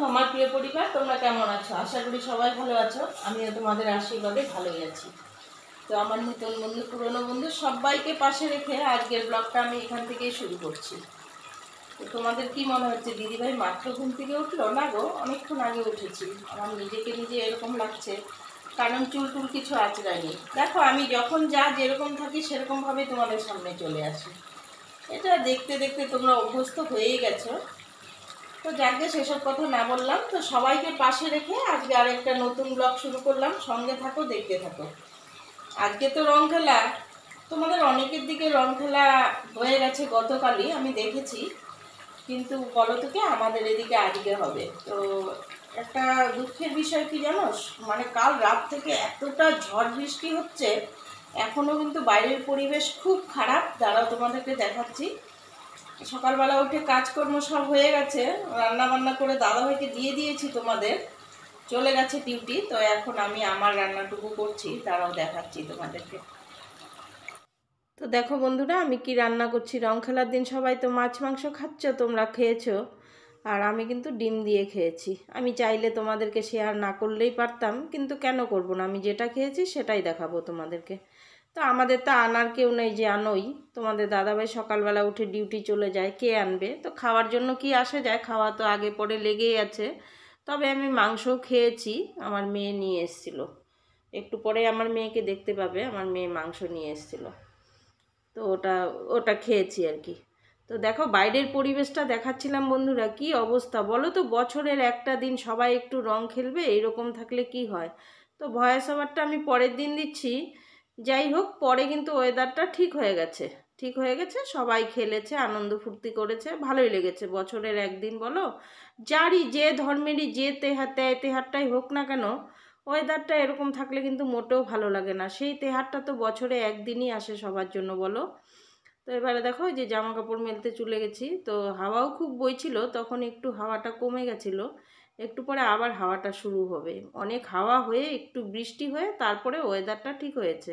আমার প্রিয় পরিবার, তোমরা কেমন আছো? আশা করি সবাই ভালো আছো। আমিও তোমাদের আশীর্বাদে ভালোই আছি। তো আমার নতুন বন্ধু, পুরনো বন্ধু সবাইকে পাশে রেখে আজকের ব্লগটা আমি এখান থেকেই শুরু করছি। তো তোমাদের কি মনে হচ্ছে দিদিভাই মাত্র ঘুম থেকে উঠলো? না গো, অনেকক্ষণ আগে উঠেছি। আমার নিজেকে নিজে এরকম লাগছে, কারণ চুল টুল কিছু আঁচড়ায়নি। দেখো, আমি যখন যা যেরকম থাকি সেরকমভাবে তোমাদের সামনে চলে আসি। এটা দেখতে দেখতে তোমরা অভ্যস্ত হয়েই গেছো। তো যাকে সেসব কথা না বললাম, তো সবাইকে পাশে রেখে আজকে আরেকটা নতুন ব্লগ শুরু করলাম। সঙ্গে থাকো, দেখতে থাকো। আজকে তো রং খেলা, তোমাদের অনেকের দিকে রং খেলা হয়ে গেছে গতকালই, আমি দেখেছি। কিন্তু বলো তো কি, আমাদের এদিকে আজকে হবে। তো একটা দুঃখের বিষয় কি জানো, মানে কাল রাত থেকে এতটা ঝড় বৃষ্টি হচ্ছে, এখনও কিন্তু বাইরের পরিবেশ খুব খারাপ। দাঁড়াও তোমাদেরকে দেখাচ্ছি। সকালবেলা উঠে কাজকর্ম সব হয়ে গেছে, রান্না বান্না করে দাদাভাইকে দিয়ে দিয়েছি, তোমাদের চলে গেছে ডিউটি। তো এখন আমি আমার রান্নাটুকু করছি, তারাও দেখাচ্ছি তোমাদেরকে। তো দেখো বন্ধুরা, আমি কি রান্না করছি। রং খেলার দিন সবাই তো মাছ মাংস খাচ্ছ, তোমরা খেয়েছো, আর আমি কিন্তু ডিম দিয়ে খেয়েছি। আমি চাইলে তোমাদেরকে শেয়ার না করলেই পারতাম, কিন্তু কেন করব না, আমি যেটা খেয়েছি সেটাই দেখাবো তোমাদেরকে। তো আমাদের তো আনার কেউ নেই যে আনোই। তোমাদের দাদাভাই সকালবেলা উঠে ডিউটি চলে যায়, কে আনবে? তো খাওয়ার জন্য কি আসে যায়, খাওয়া তো আগে পরে লেগেই আছে। তবে আমি মাংসও খেয়েছি, আমার মেয়ে নিয়ে এসেছিলো। একটু পরে আমার মেয়েকে দেখতে পাবে, আমার মেয়ে মাংস নিয়ে এসেছিলো। তো ওটা ওটা খেয়েছি আর কি। তো দেখো বাইরের পরিবেশটা দেখাচ্ছিলাম বন্ধুরা, কি অবস্থা বলো তো। বছরের একটা দিন সবাই একটু রং খেলবে, এইরকম থাকলে কি হয়? তো ভয়েস ওভারটা আমি পরের দিন দিচ্ছি। যাই হোক, পরে কিন্তু ওয়েদারটা ঠিক হয়ে গেছে। ঠিক হয়ে গেছে, সবাই খেলেছে, আনন্দ ফুর্তি করেছে, ভালোই লেগেছে। বছরের একদিন বলো, যারই যে ধর্মেরই যে তেহারটাই হোক না কেন, ওয়েদারটা এরকম থাকলে কিন্তু মোটেও ভালো লাগে না। সেই তেহারটা তো বছরে একদিনই আসে সবার জন্য, বলো। তো এবারে দেখো, যে জামা কাপড় মেলতে চলে গেছি, তো হাওয়াও খুব বইছিল, তখন একটু হাওয়াটা কমে গেছিলো। একটু পরে আবার হাওয়াটা শুরু হবে। অনেক হাওয়া হয়ে একটু বৃষ্টি হয়ে তারপরে ওয়েদারটা ঠিক হয়েছে।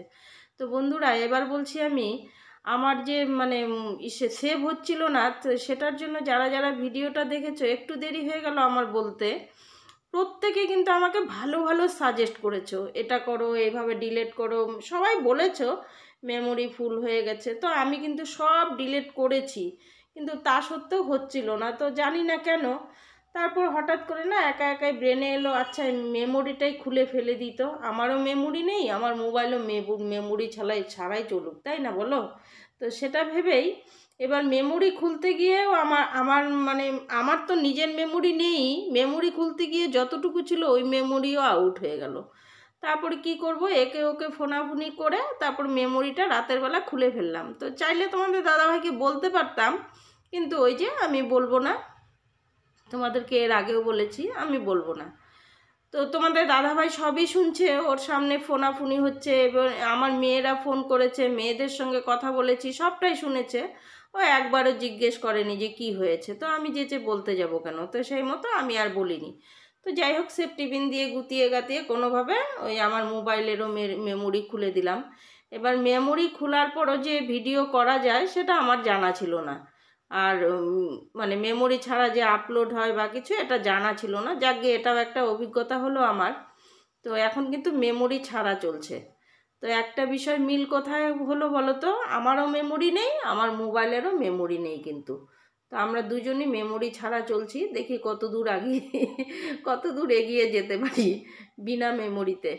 তো বন্ধুরা, এবার বলছি আমি, আমার যে মানে সেভ হচ্ছিল না, তো সেটার জন্য যারা যারা ভিডিওটা দেখেছো, একটু দেরি হয়ে গেল আমার বলতে। প্রত্যেকে কিন্তু আমাকে ভালো ভালো সাজেস্ট করেছো, এটা করো, এইভাবে ডিলিট করো, সবাই বলেছো মেমোরি ফুল হয়ে গেছে। তো আমি কিন্তু সব ডিলিট করেছি, কিন্তু তা সত্ত্বেও হচ্ছিল না, তো জানি না কেন। তারপর হঠাৎ করে না একা একাই ব্রেনে এলো, আচ্ছা মেমোরিটাই খুলে ফেলে দিত। আমারও মেমোরি নেই, আমার মোবাইলও মেমোরি ছাড়াই চলুক, তাই না বলো? তো সেটা ভেবেই এবার মেমোরি খুলতে গিয়েও আমার আমার মানে আমার তো নিজের মেমোরি নেই। মেমোরি খুলতে গিয়ে যতটুকু ছিল ওই মেমোরিও আউট হয়ে গেল। তারপরে কি করব, একে ওকে ফোনাফুনি করে তারপর মেমোরিটা রাতের বেলা খুলে ফেললাম। তো চাইলে তোমাদের দাদাভাইকে বলতে পারতাম, কিন্তু ওই যে আমি বলবো না, তোমাদেরকে এর আগেও বলেছি আমি বলবো না। তো তোমাদের দাদাভাই সবই শুনছে, ওর সামনে ফোনাফুনি হচ্ছে, এবং আমার মেয়েরা ফোন করেছে, মেয়েদের সঙ্গে কথা বলেছি, সবটাই শুনেছে। ও একবারও জিজ্ঞেস করেনি যে কি হয়েছে। তো আমি যে বলতে যাব কেন, তো সেই মতো আমি আর বলিনি। তো যাই হোক, সেফটি পিন দিয়ে গুতিয়ে গাতিয়ে কোনোভাবে ওই আমার মোবাইলেরও মেমোরি খুলে দিলাম। এবার মেমোরি খোলার পরও যে ভিডিও করা যায় সেটা আমার জানা ছিল না। আর মানে মেমোরি ছাড়া যে আপলোড হয় বা কিছু, এটা জানা ছিল না। যাক, এটাও একটা অভিজ্ঞতা হলো আমার। তো এখন কিন্তু মেমোরি ছাড়া চলছে। তো একটা বিষয় মিল কোথায় হলো বলো তো, আমারও মেমোরি নেই, আমার মোবাইলেরও মেমোরি নেই কিন্তু। তো আমরা দুজনই মেমোরি ছাড়া চলছি, দেখি কত দূর আগে কত দূর এগিয়ে যেতে পারি বিনা মেমোরিতে।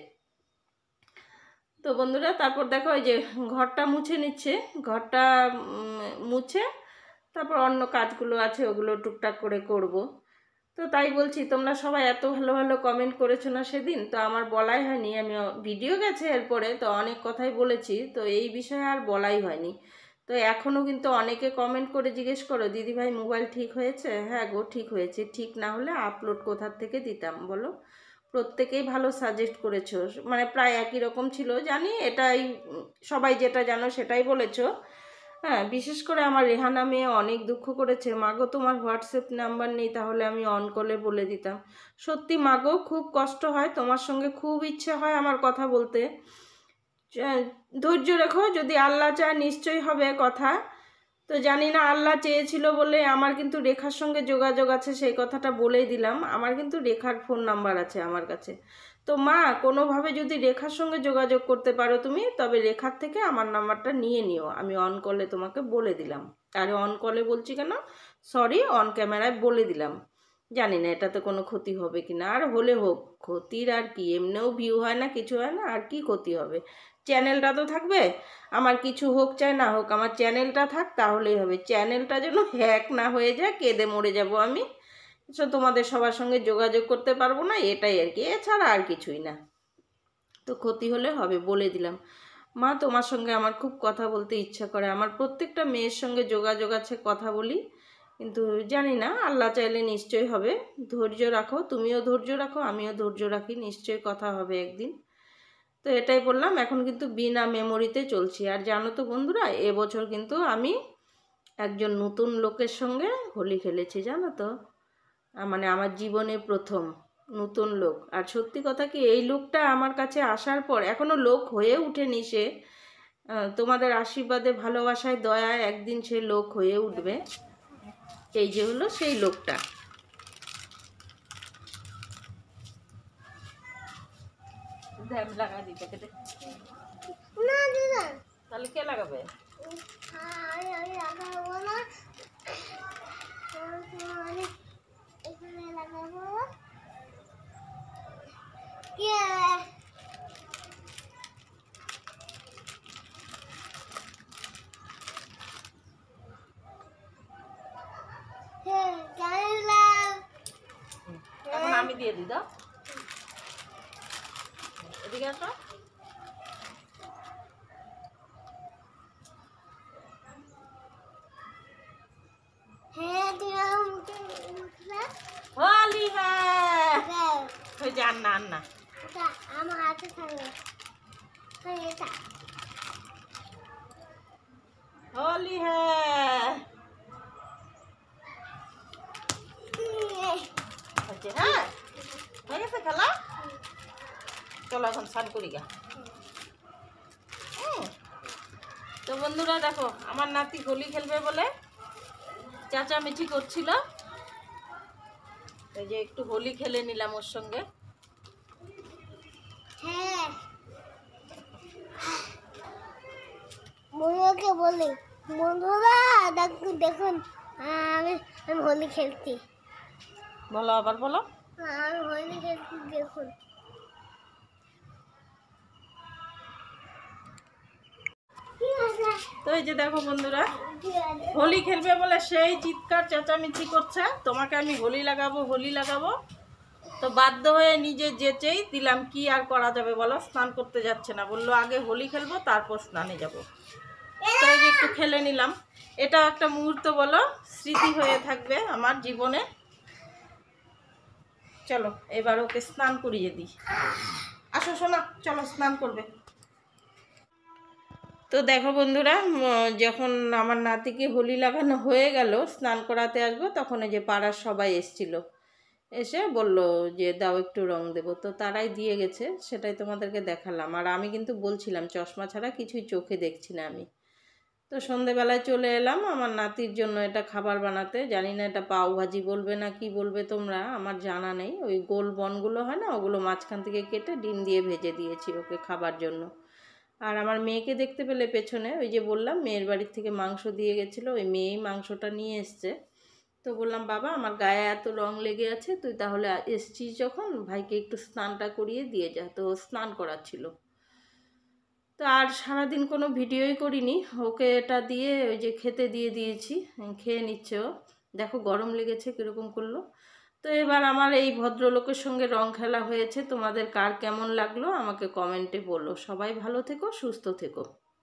তো বন্ধুরা, তারপর দেখো ওই যে ঘরটা মুছে নিচ্ছে, ঘরটা মুছে তারপর অন্য কাজগুলো আছে ওগুলো টুকটাক করে করব। তো তাই বলছি, তোমরা সবাই এত ভালো ভালো কমেন্ট করেছো না সেদিন, তো আমার বলাই হয়নি। আমি ভিডিও গেছে এরপরে, তো অনেক কথাই বলেছি, তো এই বিষয়ে আর বলাই হয়নি। তো এখনও কিন্তু অনেকে কমেন্ট করে জিজ্ঞেস করো, দিদিভাই মোবাইল ঠিক হয়েছে? হ্যাঁ গো, ঠিক হয়েছে। ঠিক না হলে আপলোড কোথার থেকে দিতাম বলো? প্রত্যেকেই ভালো সাজেস্ট করেছো, মানে প্রায় একই রকম ছিল জানি, এটাই সবাই যেটা জানো সেটাই বলেছো। হ্যাঁ, বিশেষ করে আমার রেহানা মেয়ে অনেক দুঃখ করেছে, মাগো তোমার হোয়াটসঅ্যাপ নাম্বার নেই, তাহলে আমি অন কলে বলে দিতাম। সত্যি মাগো, খুব কষ্ট হয়, তোমার সঙ্গে খুব ইচ্ছে হয় আমার কথা বলতে। ধৈর্য রেখো, যদি আল্লাহ চায় নিশ্চয়ই হবে কথা। তো জানি না, আল্লাহ চেয়েছিল বলে আমার কিন্তু রেখার সঙ্গে যোগাযোগ আছে, সেই কথাটা বলেই দিলাম। আমার কিন্তু রেখার ফোন নাম্বার আছে আমার কাছে। তো মা, কোনোভাবে যদি রেখার সঙ্গে যোগাযোগ করতে পারো তুমি, তবে রেখার থেকে আমার নাম্বারটা নিয়ে নিও। আমি অন কলে তোমাকে বলে দিলাম। আরে অন কলে বলছি কেন, সরি, অন ক্যামেরায় বলে দিলাম। জানি না এটাতে কোনো ক্ষতি হবে কি না, আর হলে হোক, ক্ষতির আর কি, এমনিও ভিউ হয় না, কিছু হয় না, আর কি ক্ষতি হবে। চ্যানেলটা তো থাকবে, আমার কিছু হোক চাই না হোক, আমার চ্যানেলটা থাক, তাহলেই হবে। চ্যানেলটা যেন হ্যাক না হয়ে যায়, কেঁদে মরে যাব আমি। তো তোমাদের সবার সঙ্গে যোগাযোগ করতে পারবো না, এটাই আর কি, এছাড়া আর কিছুই না। তো ক্ষতি হলে হবে, বলে দিলাম। মা, তোমার সঙ্গে আমার খুব কথা বলতে ইচ্ছা করে, আমার প্রত্যেকটা মেয়ের সঙ্গে যোগাযোগ আছে, কথা বলি, কিন্তু জানি না, আল্লাহ চাইলে নিশ্চয়ই হবে। ধৈর্য রাখো, তুমিও ধৈর্য রাখো, আমিও ধৈর্য রাখি, নিশ্চয়ই কথা হবে একদিন। তো এটাই বললাম, এখন কিন্তু বিনা মেমোরিতে চলছি। আর জানো তো বন্ধুরা, এবছর কিন্তু আমি একজন নতুন লোকের সঙ্গে হোলি খেলেছি, জানো তো। মানে আমার জীবনে প্রথম নতুন লোক। আর সত্যি কথা কি, এই লোকটা আমার কাছে আসার পর এখনো লোক হয়ে উঠেনি সে। তোমাদের আশীর্বাদে, ভালোবাসায়, দয়ায় একদিন সে লোক হয়ে উঠবে। এই যে হলো সেই লোকটা। লাগা দিতে না দিদা, তাহলে কে লাগাবে? আমি লাগাবো না, এখানে লাগাবো। এখন আমি দিয়ে দিই, দাও এদিকে আসো। হোলি হ্যাঁ, জান না না, আমার হাতে থাকে হোলি হ্যাঁ। হ্যাঁ, হয়ে গেছে খেলা, চলো এখন স্নান করি গা। তো বন্ধুরা দেখো, আমার নাতি হোলি খেলবে বলে চেঁচামেচি করছিল, এই যে একটু হোলি খেলে নিলাম ওর সঙ্গে। হ্যাঁ, বন্ধুকে বলি, বন্ধুরা দেখুন আমি হোলি খেলছি। বলো, আবার বলো, আমি হোলি খেলছি দেখুন। তো এই যে দেখো বন্ধুরা, হোলি খেলবে বলে সেই চিৎকার চেঁচামেচি করছে, তোমাকে আমি হোলি লাগাবো হোলি লাগাবো। তো বাধ্য হয়ে নিজে যেচেই দিলাম, কি আর করা যাবে বলো। স্নান করতে যাচ্ছে না, বললো আগে হোলি খেলবো তারপর স্নানে যাব। তো এই যে একটু খেলে নিলাম, এটাও একটা মুহূর্ত বলো, স্মৃতি হয়ে থাকবে আমার জীবনে। চলো এবার ওকে স্নান করিয়ে দিই। আসো শোনা, চলো স্নান করবে। তো দেখো বন্ধুরা, যখন আমার নাতিকে হোলি লাগানো হয়ে গেল, স্নান করাতে আসবো, তখন এই যে পাড়ার সবাই এসছিল, এসে বলল যে দাও একটু রং দেবো। তো তারাই দিয়ে গেছে, সেটাই তোমাদেরকে দেখালাম। আর আমি কিন্তু বলছিলাম চশমা ছাড়া কিছুই চোখে দেখছি না আমি। তো সন্ধেবেলায় চলে এলাম আমার নাতির জন্য এটা খাবার বানাতে। জানি না এটা পাও ভাজি বলবে না কি বলবে তোমরা, আমার জানা নেই। ওই গোল বনগুলো হয় না, ওগুলো মাঝখান থেকে কেটে ডিম দিয়ে ভেজে দিয়েছি ওকে খাবার জন্য। আর আমার মেয়েকে দেখতে পেলে পেছনে, ওই যে বললাম মেয়ের বাড়ির থেকে মাংস দিয়ে গেছিলো, ওই মেয়েই মাংসটা নিয়ে এসছে। তো বললাম বাবা, আমার গায়ে এত রং লেগে আছে, তুই তাহলে এসছিস যখন ভাইকে একটু স্নানটা করিয়ে দিয়ে যা। তো স্নান করাচ্ছিল। তো আর সারাদিন কোনো ভিডিওই করিনি, ওকে এটা দিয়ে ওই যে খেতে দিয়ে দিয়েছি, খেয়ে নিচ্ছে ও। দেখো গরম লেগেছে কীরকম করলো। তো এবার আমার এই ভদ্রলোকের সঙ্গে রং খেলা হয়েছে, তোমাদের কার কেমন লাগলো আমাকে কমেন্টে বলো। সবাই ভালো থেকো, সুস্থ থেকো।